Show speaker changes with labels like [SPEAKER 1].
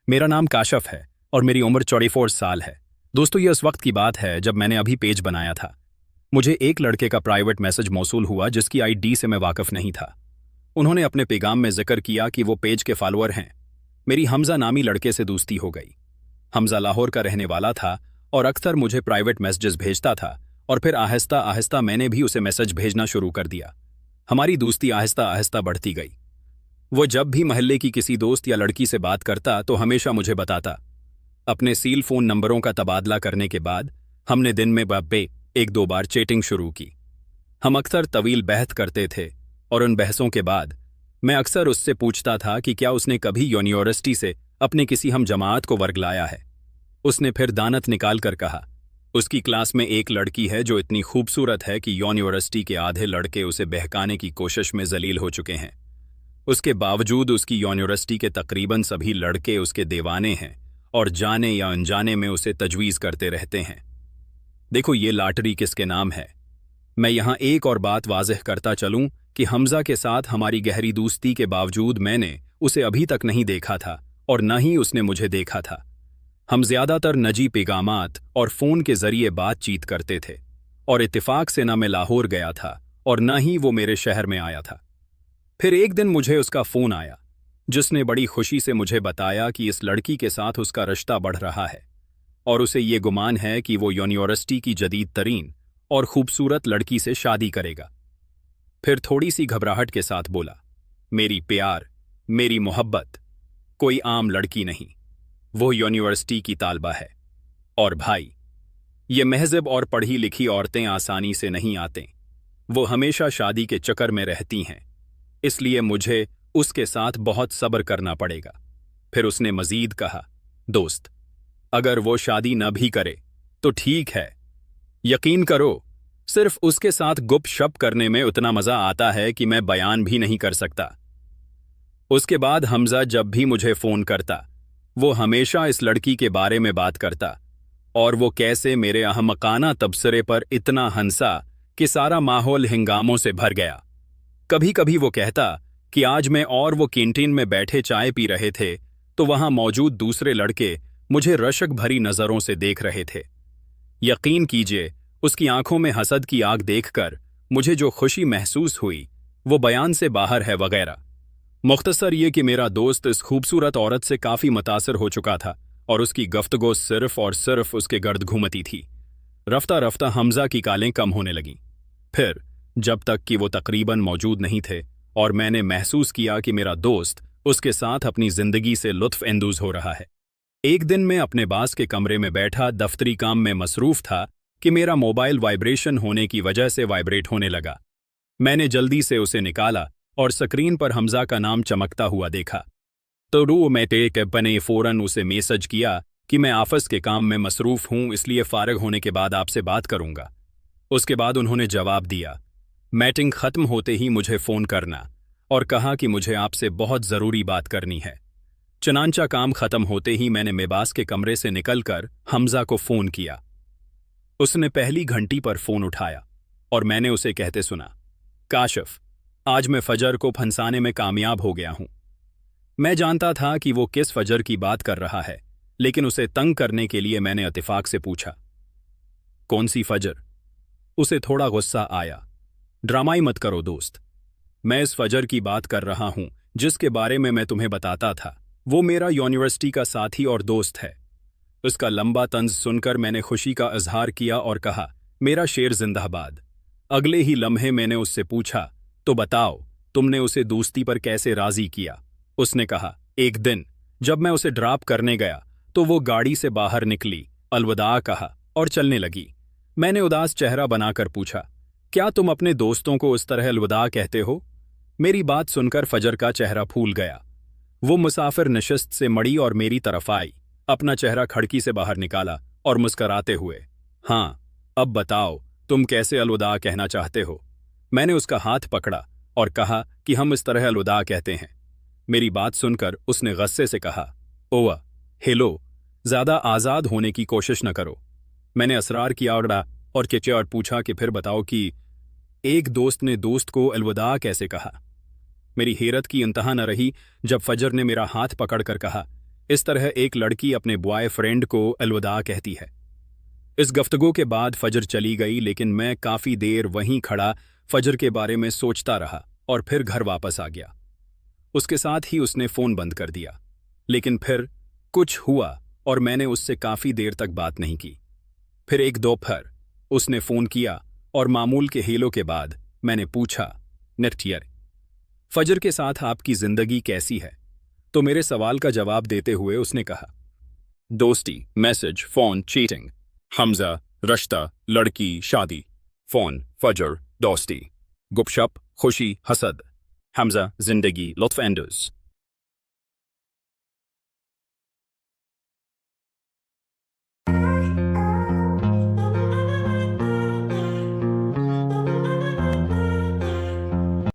[SPEAKER 1] मेरा नाम काशफ है और मेरी उम्र 44 साल है। दोस्तों, ये उस वक्त की बात है जब मैंने अभी पेज बनाया था। मुझे एक लड़के का प्राइवेट मैसेज मौसूल हुआ जिसकी आईडी से मैं वाकिफ नहीं था। उन्होंने अपने पैगाम में जिक्र किया कि वो पेज के फॉलोअर हैं। मेरी हमजा नामी लड़के से दोस्ती हो गई। हमजा लाहौर का रहने वाला था और अक्सर मुझे प्राइवेट मैसेजेस भेजता था और फिर आहिस्ता आहिस्ता मैंने भी उसे मैसेज भेजना शुरू कर दिया। हमारी दोस्ती आहिस्ता आहिस्ता बढ़ती गई। वो जब भी मोहल्ले की किसी दोस्त या लड़की से बात करता तो हमेशा मुझे बताता। अपने सील फोन नंबरों का तबादला करने के बाद हमने दिन में बब्बे 1-2 बार चैटिंग शुरू की। हम अक्सर तवील बहस करते थे और उन बहसों के बाद मैं अक्सर उससे पूछता था कि क्या उसने कभी यूनिवर्सिटी से अपने किसी हम जमात को वर्ग लाया है। उसने फिर दानत निकाल कर कहा, उसकी क्लास में एक लड़की है जो इतनी खूबसूरत है कि यूनिवर्सिटी के आधे लड़के उसे बहकाने की कोशिश में जलील हो चुके हैं। उसके बावजूद उसकी यूनिवर्सिटी के तकरीबन सभी लड़के उसके दीवाने हैं और जाने या अनजाने में उसे तजवीज़ करते रहते हैं। देखो, ये लॉटरी किसके नाम है। मैं यहां एक और बात वाज़ेह करता चलूं कि हमजा के साथ हमारी गहरी दोस्ती के बावजूद मैंने उसे अभी तक नहीं देखा था और न ही उसने मुझे देखा था। हम ज्यादातर नजी पैगामात और फ़ोन के जरिए बातचीत करते थे और इत्तेफाक से न मैं लाहौर गया था और न ही वो मेरे शहर में आया था। फिर एक दिन मुझे उसका फ़ोन आया जिसने बड़ी खुशी से मुझे बताया कि इस लड़की के साथ उसका रिश्ता बढ़ रहा है और उसे ये गुमान है कि वो यूनिवर्सिटी की जदीद तरीन और खूबसूरत लड़की से शादी करेगा। फिर थोड़ी सी घबराहट के साथ बोला, मेरी प्यार, मेरी मोहब्बत कोई आम लड़की नहीं, वो यूनिवर्सिटी की तालबा है। और भाई, ये महज़ब और पढ़ी लिखी औरतें आसानी से नहीं आते, वो हमेशा शादी के चक्कर में रहती हैं, इसलिए मुझे उसके साथ बहुत सब्र करना पड़ेगा। फिर उसने मजीद कहा, दोस्त, अगर वो शादी न भी करे तो ठीक है। यकीन करो, सिर्फ उसके साथ गुपशप करने में उतना मजा आता है कि मैं बयान भी नहीं कर सकता। उसके बाद हमजा जब भी मुझे फोन करता वो हमेशा इस लड़की के बारे में बात करता और वो कैसे मेरे अहमकाना तबसरे पर इतना हंसा कि सारा माहौल हिंगामों से भर गया। कभी कभी वो कहता कि आज मैं और वो कैंटीन में बैठे चाय पी रहे थे तो वहां मौजूद दूसरे लड़के मुझे रशक भरी नजरों से देख रहे थे। यकीन कीजिए, उसकी आंखों में हसद की आग देखकर मुझे जो खुशी महसूस हुई वो बयान से बाहर है वगैरह। मुख्तसर ये कि मेरा दोस्त इस खूबसूरत औरत से काफी मुतासर हो चुका था और उसकी गफ्तगो सिर्फ और सिर्फ उसके गर्द घूमती थी। रफ्ता रफ्ता हमजा की कालें कम होने लगीं। फिर जब तक कि वो तकरीबन मौजूद नहीं थे और मैंने महसूस किया कि मेरा दोस्त उसके साथ अपनी जिंदगी से लुत्फ अंदोज हो रहा है। एक दिन मैं अपने बास के कमरे में बैठा दफ्तरी काम में मसरूफ था कि मेरा मोबाइल वाइब्रेशन होने की वजह से वाइब्रेट होने लगा। मैंने जल्दी से उसे निकाला और स्क्रीन पर हमजा का नाम चमकता हुआ देखा तो रू मैं टेक बने फौरन उसे मैसेज किया कि मैं ऑफिस के काम में मसरूफ हूं, इसलिए फारिग होने के बाद आपसे बात करूंगा। उसके बाद उन्होंने जवाब दिया, मीटिंग खत्म होते ही मुझे फोन करना, और कहा कि मुझे आपसे बहुत जरूरी बात करनी है। चनांचा काम खत्म होते ही मैंने मेबास के कमरे से निकलकर हमजा को फोन किया। उसने पहली घंटी पर फोन उठाया और मैंने उसे कहते सुना, काशिफ, आज मैं फजर को फंसाने में कामयाब हो गया हूं। मैं जानता था कि वो किस फजर की बात कर रहा है, लेकिन उसे तंग करने के लिए मैंने इत्तेफाक से पूछा, कौन सी फजर? उसे थोड़ा गुस्सा आया। ड्रामाई मत करो दोस्त, मैं इस फजर की बात कर रहा हूं जिसके बारे में मैं तुम्हें बताता था। वो मेरा यूनिवर्सिटी का साथी और दोस्त है। उसका लंबा तंज सुनकर मैंने खुशी का इजहार किया और कहा, मेरा शेर जिंदाबाद। अगले ही लम्हे मैंने उससे पूछा, तो बताओ, तुमने उसे दोस्ती पर कैसे राजी किया? उसने कहा, एक दिन जब मैं उसे ड्रॉप करने गया तो वो गाड़ी से बाहर निकली, अलविदा कहा और चलने लगी। मैंने उदास चेहरा बनाकर पूछा, क्या तुम अपने दोस्तों को उस तरह अलविदा कहते हो? मेरी बात सुनकर फजर का चेहरा फूल गया। वो मुसाफिर नशिस्त से मड़ी और मेरी तरफ आई, अपना चेहरा खिड़की से बाहर निकाला और मुस्कराते हुए, हाँ, अब बताओ तुम कैसे अलविदा कहना चाहते हो? मैंने उसका हाथ पकड़ा और कहा कि हम इस तरह अलविदा कहते हैं। मेरी बात सुनकर उसने गुस्से से कहा, ओवा, हेलो, ज्यादा आजाद होने की कोशिश न करो। मैंने असरार किया और किचे और पूछा कि फिर बताओ कि एक दोस्त ने दोस्त को अलविदा कैसे कहा। मेरी हैरत की इंतहा न रही जब फजर ने मेरा हाथ पकड़कर कहा इस तरह एक लड़की अपने बॉयफ्रेंड को अलविदा कहती है। इस गुफ्तगू के बाद फजर चली गई, लेकिन मैं काफ़ी देर वहीं खड़ा फजर के बारे में सोचता रहा और फिर घर वापस आ गया। उसके साथ ही उसने फ़ोन बंद कर दिया। लेकिन फिर कुछ हुआ और मैंने उससे काफ़ी देर तक बात नहीं की। फिर एक दोपहर उसने फ़ोन किया और मामूल के हेलो के बाद मैंने पूछा, नेक्स्ट ईयर फजर के साथ आपकी ज़िंदगी कैसी है? तो मेरे सवाल का जवाब देते हुए उसने कहा, दोस्ती, मैसेज, फ़ोन, चीटिंग, हमजा, रिश्ता, लड़की, शादी, फ़ोन, फजर, दोस्ती, गुपशप, खुशी, हसद, हमजा, जिंदगी, लुत्फ एंडर्स।